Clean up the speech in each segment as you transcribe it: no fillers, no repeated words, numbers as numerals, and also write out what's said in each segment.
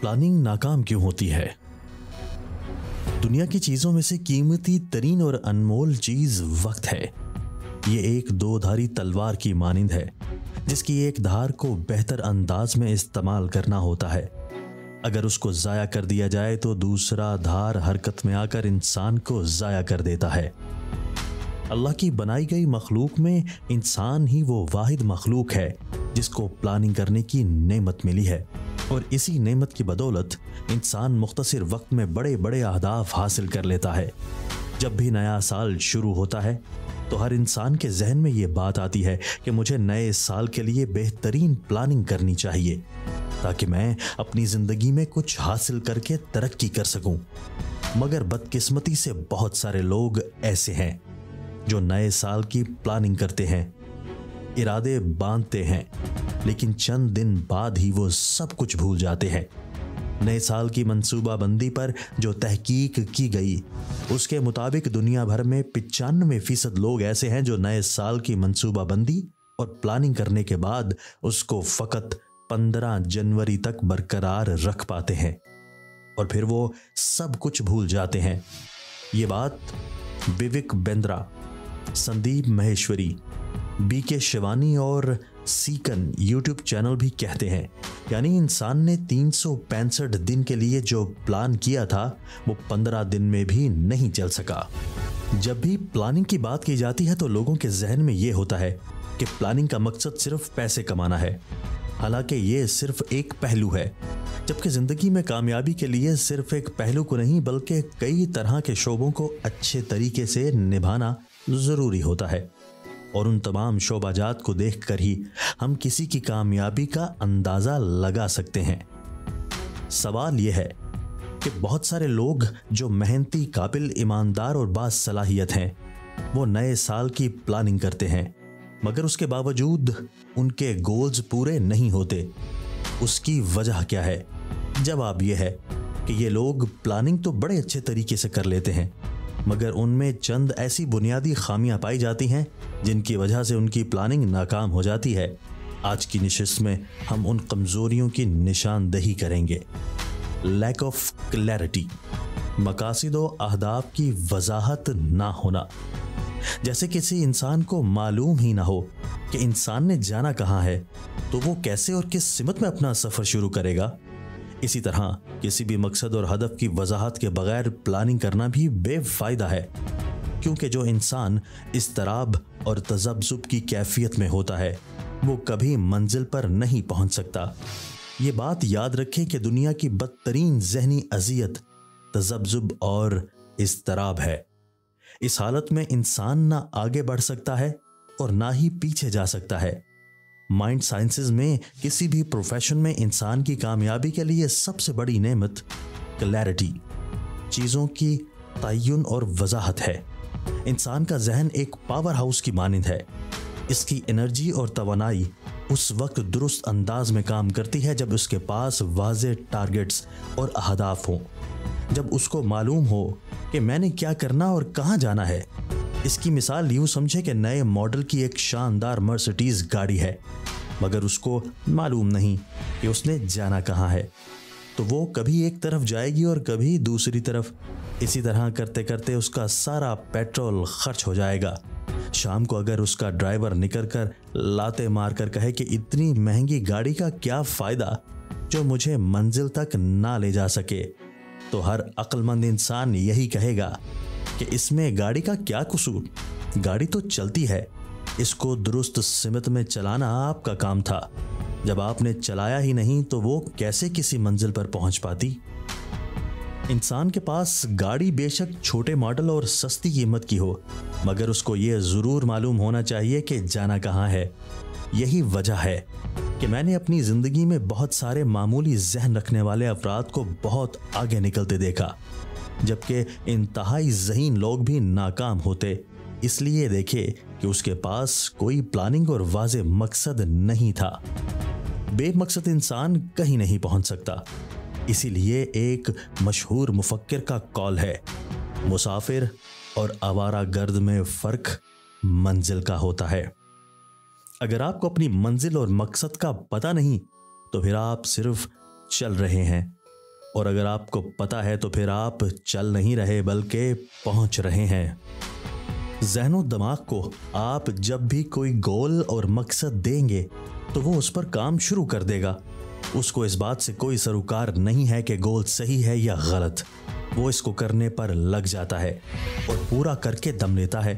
Planning नाकाम क्यों होती है? दुनिया की चीजों में से कीमती तरीन और अनमोल चीज वक्त है। ये एक दो-धारी तलवार की मानिंद है जिसकी एक धार को बेहतर अंदाज में इस्तेमाल करना होता है। अगर उसको जाया कर दिया जाए तो दूसरा धार हरकत में आकर इंसान को जाया कर देता है। अल्लाह की बनाई गई मखलूक में इंसान ही वो वाहिद मखलूक है जिसको प्लानिंग करने की नेमत मिली है, और इसी नेमत की बदौलत इंसान मुख्तसर वक्त में बड़े बड़े अहदाफ हासिल कर लेता है। जब भी नया साल शुरू होता है तो हर इंसान के जहन में ये बात आती है कि मुझे नए साल के लिए बेहतरीन प्लानिंग करनी चाहिए ताकि मैं अपनी ज़िंदगी में कुछ हासिल करके तरक्की कर सकूं। मगर बदकिस्मती से बहुत सारे लोग ऐसे हैं जो नए साल की प्लानिंग करते हैं, इरादे बांधते हैं, लेकिन चंद दिन बाद ही वो सब कुछ भूल जाते हैं। नए साल की मंसूबाबंदी पर जो तहकीक की गई उसके मुताबिक दुनिया भर में 95% लोग ऐसे हैं जो नए साल की मंसूबाबंदी और प्लानिंग करने के बाद उसको फकत 15 जनवरी तक बरकरार रख पाते हैं और फिर वो सब कुछ भूल जाते हैं। ये बात विवेक बिंद्रा, संदीप महेश्वरी, बीके शिवानी और सीकन यूट्यूब चैनल भी कहते हैं। यानी इंसान ने 365 दिन के लिए जो प्लान किया था वो 15 दिन में भी नहीं चल सका। जब भी प्लानिंग की बात की जाती है तो लोगों के जहन में ये होता है कि प्लानिंग का मकसद सिर्फ पैसे कमाना है। हालांकि ये सिर्फ एक पहलू है, जबकि ज़िंदगी में कामयाबी के लिए सिर्फ एक पहलू को नहीं बल्कि कई तरह के शोबों को अच्छे तरीके से निभाना ज़रूरी होता है। और उन तमाम शोबाजात को देखकर ही हम किसी की कामयाबी का अंदाज़ा लगा सकते हैं। सवाल यह है कि बहुत सारे लोग जो मेहनती, काबिल, ईमानदार और बासलाहियत हैं वो नए साल की प्लानिंग करते हैं, मगर उसके बावजूद उनके गोल्स पूरे नहीं होते। उसकी वजह क्या है? जवाब यह है कि ये लोग प्लानिंग तो बड़े अच्छे तरीके से कर लेते हैं, मगर उनमें चंद ऐसी बुनियादी खामियां पाई जाती हैं जिनकी वजह से उनकी प्लानिंग नाकाम हो जाती है। आज की नशिस्त में हम उन कमज़ोरियों की निशानदही करेंगे। लैक ऑफ क्लैरिटी, मकासिद व अहदाफ की वजाहत ना होना। जैसे किसी इंसान को मालूम ही ना हो कि इंसान ने जाना कहाँ है तो वो कैसे और किस सिमत में अपना सफ़र शुरू करेगा। इसी तरह किसी भी मकसद और हदफ की वजाहत के बगैर प्लानिंग करना भी बेफायदा है, क्योंकि जो इंसान इस्तराब और तज़ब्ज़ुब की कैफियत में होता है वो कभी मंजिल पर नहीं पहुंच सकता। ये बात याद रखें कि दुनिया की बदतरीन ज़हनी अज़ियत तज़ब्ज़ुब और इस्तराब है। इस हालत में इंसान ना आगे बढ़ सकता है और ना ही पीछे जा सकता है। माइंड साइंसेज में किसी भी प्रोफेशन में इंसान की कामयाबी के लिए सबसे बड़ी नेमत क्लैरिटी, चीज़ों की तय्युन और वजाहत है। इंसान का जहन एक पावर हाउस की मानिंद है। इसकी एनर्जी और तवानाई उस वक्त दुरुस्त अंदाज में काम करती है जब उसके पास वाज़े टारगेट्स और अहदाफ हों, जब उसको मालूम हो कि मैंने क्या करना और कहाँ जाना है। इसकी मिसाल यूँ समझे कि नए मॉडल की एक शानदार मर्सिडीज़ गाड़ी है, मगर उसको मालूम नहीं कि उसने जाना कहाँ है, तो वो कभी एक तरफ जाएगी और कभी दूसरी तरफ। इसी तरह करते करते उसका सारा पेट्रोल खर्च हो जाएगा। शाम को अगर उसका ड्राइवर निकल कर लाते मार कर कहे कि इतनी महंगी गाड़ी का क्या फ़ायदा जो मुझे मंजिल तक ना ले जा सके, तो हर अक्लमंद इंसान यही कहेगा कि इसमें गाड़ी का क्या कसूर, गाड़ी तो चलती है, इसको दुरुस्त सिमत में चलाना आपका काम था। जब आपने चलाया ही नहीं तो वो कैसे किसी मंजिल पर पहुंच पाती। इंसान के पास गाड़ी बेशक छोटे मॉडल और सस्ती कीमत की हो, मगर उसको ये ज़रूर मालूम होना चाहिए कि जाना कहाँ है। यही वजह है कि मैंने अपनी ज़िंदगी में बहुत सारे मामूली जहन रखने वाले अफराद को बहुत आगे निकलते देखा, जबकि इंतहाई ज़हीन लोग भी नाकाम होते। इसलिए देखे कि उसके पास कोई प्लानिंग और वाज़े मकसद नहीं था। बेमकसद इंसान कहीं नहीं पहुंच सकता। इसीलिए एक मशहूर मुफक्किर का कॉल है, मुसाफिर और आवारा गर्द में फ़र्क मंजिल का होता है। अगर आपको अपनी मंजिल और मकसद का पता नहीं तो फिर आप सिर्फ चल रहे हैं, और अगर आपको पता है तो फिर आप चल नहीं रहे बल्कि पहुंच रहे हैं। ज़हन और दिमाग को आप जब भी कोई गोल और मकसद देंगे तो वो उस पर काम शुरू कर देगा। उसको इस बात से कोई सरोकार नहीं है कि गोल सही है या गलत। वो इसको करने पर लग जाता है और पूरा करके दम लेता है।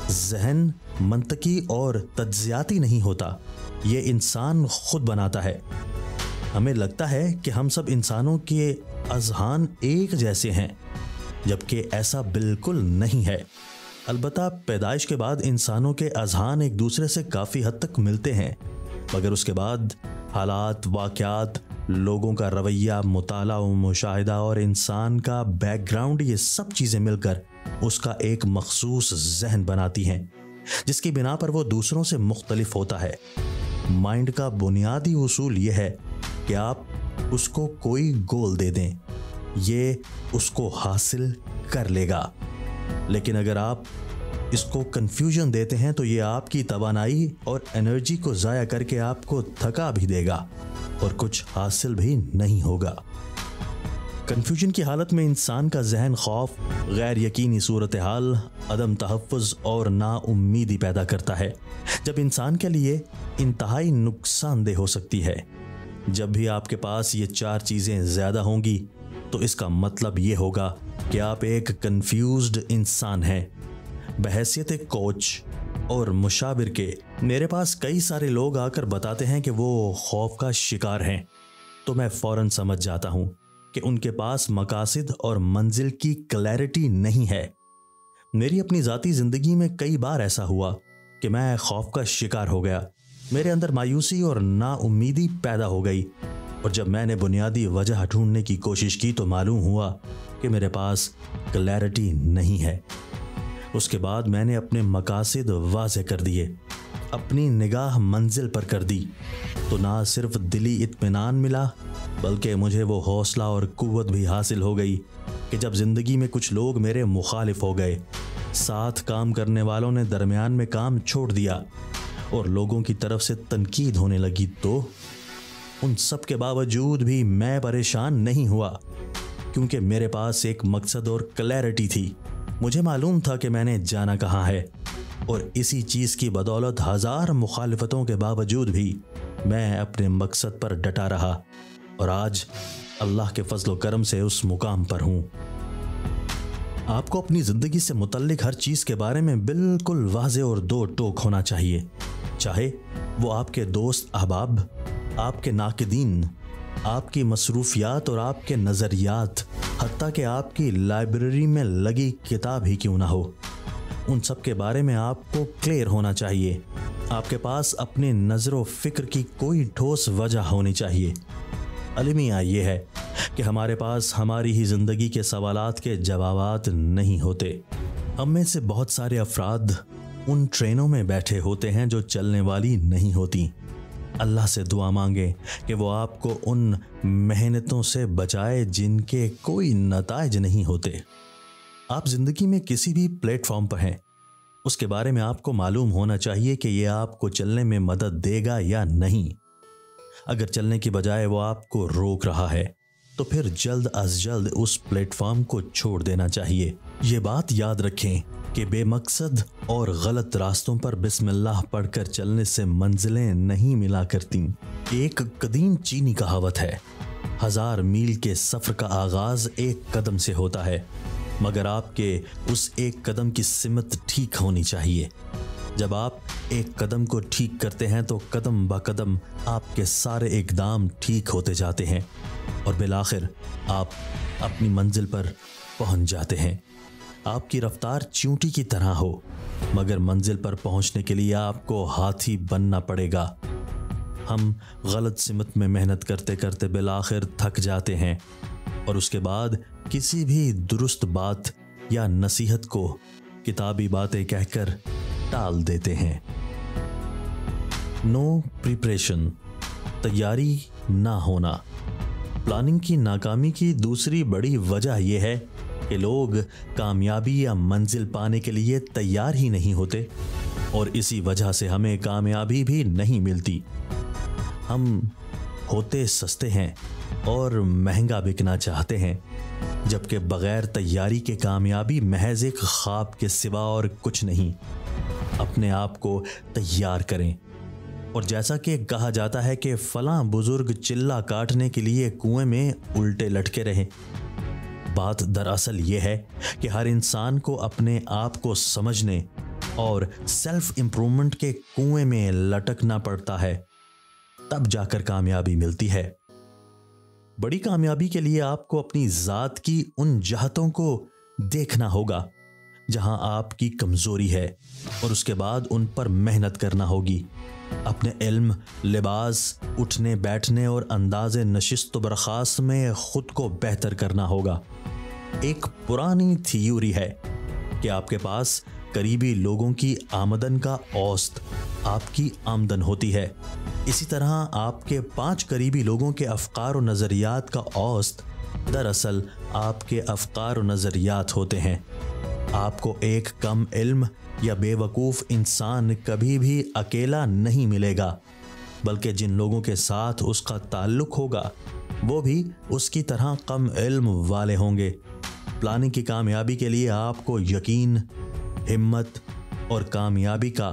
ज़हन मंतकी और तज्जियाती नहीं होता, ये इंसान खुद बनाता है। हमें लगता है कि हम सब इंसानों के अज़हान एक जैसे हैं, जबकि ऐसा बिल्कुल नहीं है। अलबत्ता पैदाइश के बाद इंसानों के अज़हान एक दूसरे से काफ़ी हद तक मिलते हैं, मगर उसके बाद हालात, वाक़यात, लोगों का रवैया, मुताला व मुशाहिदा और इंसान का बैकग्राउंड, ये सब चीज़ें मिलकर उसका एक मखसूस ज़हन बनाती हैं, जिसकी बिना पर वो दूसरों से मुख्तलिफ होता है। माइंड का बुनियादी उसूल ये है कि आप उसको कोई गोल दे दें, ये उसको हासिल कर लेगा। लेकिन अगर आप इसको कंफ्यूजन देते हैं तो ये आपकी तवानाई और एनर्जी को ज़ाया करके आपको थका भी देगा और कुछ हासिल भी नहीं होगा। कंफ्यूजन की हालत में इंसान का जहन खौफ, गैर यकीनी सूरत हाल, अदम तहफ़्फ़ुज़ और नाउम्मीदी पैदा करता है, जब इंसान के लिए इंतहाई नुकसानदेह हो सकती है। जब भी आपके पास ये चार चीज़ें ज़्यादा होंगी तो इसका मतलब ये होगा कि आप एक कंफ्यूज्ड इंसान हैं। बहैसियत एक कोच और मुशाविर के मेरे पास कई सारे लोग आकर बताते हैं कि वो खौफ का शिकार हैं, तो मैं फ़ौरन समझ जाता हूँ कि उनके पास मकासद और मंजिल की क्लैरिटी नहीं है। मेरी अपनी ज़ाती ज़िंदगी में कई बार ऐसा हुआ कि मैं खौफ का शिकार हो गया। मेरे अंदर मायूसी और नाउम्मीदी पैदा हो गई, और जब मैंने बुनियादी वजह ढूंढने की कोशिश की तो मालूम हुआ कि मेरे पास क्लैरिटी नहीं है। उसके बाद मैंने अपने मकासद वाज़ेह कर दिए, अपनी निगाह मंजिल पर कर दी, तो ना सिर्फ दिली इत्मीनान मिला बल्कि मुझे वो हौसला और कुव्वत भी हासिल हो गई कि जब ज़िंदगी में कुछ लोग मेरे मुखालिफ हो गए, साथ काम करने वालों ने दरमियान में काम छोड़ दिया और लोगों की तरफ से तनकीद होने लगी, तो उन सब के बावजूद भी मैं परेशान नहीं हुआ, क्योंकि मेरे पास एक मकसद और क्लैरिटी थी। मुझे मालूम था कि मैंने जाना कहाँ है, और इसी चीज़ की बदौलत हज़ार मुखालिफतों के बावजूद भी मैं अपने मकसद पर डटा रहा, और आज अल्लाह के फजल व करम से उस मुकाम पर हूँ। आपको अपनी ज़िंदगी से मुतल्लिक हर चीज़ के बारे में बिल्कुल वाज़ेह और दो टोक होना चाहिए, चाहे वो आपके दोस्त अहबाब, आपके नाक़िदीन, आपकी मसरूफियात और आपके नज़रियात, हत्ता कि आपकी लाइब्रेरी में लगी किताब ही क्यों ना हो। उन सब के बारे में आपको क्लियर होना चाहिए। आपके पास अपने नज़र व फ़िक्र की कोई ठोस वजह होनी चाहिए। अलमिया ये है कि हमारे पास हमारी ही ज़िंदगी के सवालात के जवाबात नहीं होते। हम में से बहुत सारे अफराद उन ट्रेनों में बैठे होते हैं जो चलने वाली नहीं होती। अल्लाह से दुआ मांगे कि वो आपको उन मेहनतों से बचाए जिनके कोई नताइज नहीं होते। आप ज़िंदगी में किसी भी प्लेटफॉर्म पर हैं, उसके बारे में आपको मालूम होना चाहिए कि ये आपको चलने में मदद देगा या नहीं। अगर चलने की बजाय वो आपको रोक रहा है तो फिर जल्द अज जल्द उस प्लेटफॉर्म को छोड़ देना चाहिए। ये बात याद रखें कि बेमकसद और गलत रास्तों पर बिस्मिल्लाह पढ़कर चलने से मंजिलें नहीं मिला करती। एक कदीम चीनी कहावत है, 1000 मील के सफ़र का आगाज़ एक कदम से होता है, मगर आपके उस एक कदम की सिमत ठीक होनी चाहिए। जब आप एक कदम को ठीक करते हैं तो कदम ब कदम आपके सारे इक़दाम ठीक होते जाते हैं और बिलाखिर आप अपनी मंजिल पर पहुंच जाते हैं। आपकी रफ्तार चींटी की तरह हो, मगर मंजिल पर पहुंचने के लिए आपको हाथी बनना पड़ेगा। हम गलत सिमत में मेहनत करते करते बिलाखिर थक जाते हैं और उसके बाद किसी भी दुरुस्त बात या नसीहत को किताबी बातें कहकर टाल देते हैं। नो प्रिपरेशन, तैयारी ना होना। प्लानिंग की नाकामी की दूसरी बड़ी वजह यह है कि लोग कामयाबी या मंजिल पाने के लिए तैयार ही नहीं होते और इसी वजह से हमें कामयाबी भी नहीं मिलती। हम होते सस्ते हैं और महंगा बिकना चाहते हैं, जबकि बगैर तैयारी के कामयाबी महज एक ख्वाब के सिवा और कुछ नहीं। अपने आप को तैयार करें। और जैसा कि कहा जाता है कि फलां बुजुर्ग चिल्ला काटने के लिए कुएं में उल्टे लटके रहे, बात दरअसल ये है कि हर इंसान को अपने आप को समझने और सेल्फ इंप्रूवमेंट के कुएं में लटकना पड़ता है, तब जाकर कामयाबी मिलती है। बड़ी कामयाबी के लिए आपको अपनी जात की उन जहतों को देखना होगा जहां आपकी कमजोरी है और उसके बाद उन पर मेहनत करना होगी। अपने इल्म, लिबास, उठने बैठने और अंदाज़े नशिस्त बर्खास्त में खुद को बेहतर करना होगा। एक पुरानी थ्योरी है कि आपके पास करीबी लोगों की आमदन का औसत आपकी आमदन होती है। इसी तरह आपके 5 करीबी लोगों के अफकार और नज़रियात का औसत दरअसल आपके अफकार और नज़रियात होते हैं। आपको एक कम इल्म या बेवकूफ़ इंसान कभी भी अकेला नहीं मिलेगा, बल्कि जिन लोगों के साथ उसका ताल्लुक़ होगा वो भी उसकी तरह कम इल्म वाले होंगे। प्लानिंग की कामयाबी के लिए आपको यकीन, हिम्मत और कामयाबी का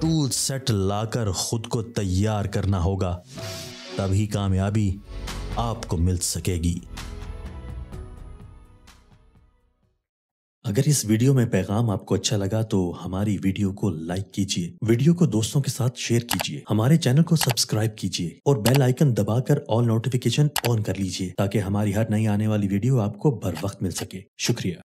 टूल सेट लाकर खुद को तैयार करना होगा, तभी कामयाबी आपको मिल सकेगी। अगर इस वीडियो में पैगाम आपको अच्छा लगा तो हमारी वीडियो को लाइक कीजिए, वीडियो को दोस्तों के साथ शेयर कीजिए, हमारे चैनल को सब्सक्राइब कीजिए और बेल आइकन दबाकर ऑल नोटिफिकेशन ऑन कर लीजिए ताकि हमारी हर नई आने वाली वीडियो आपको बर वक्त मिल सके। शुक्रिया।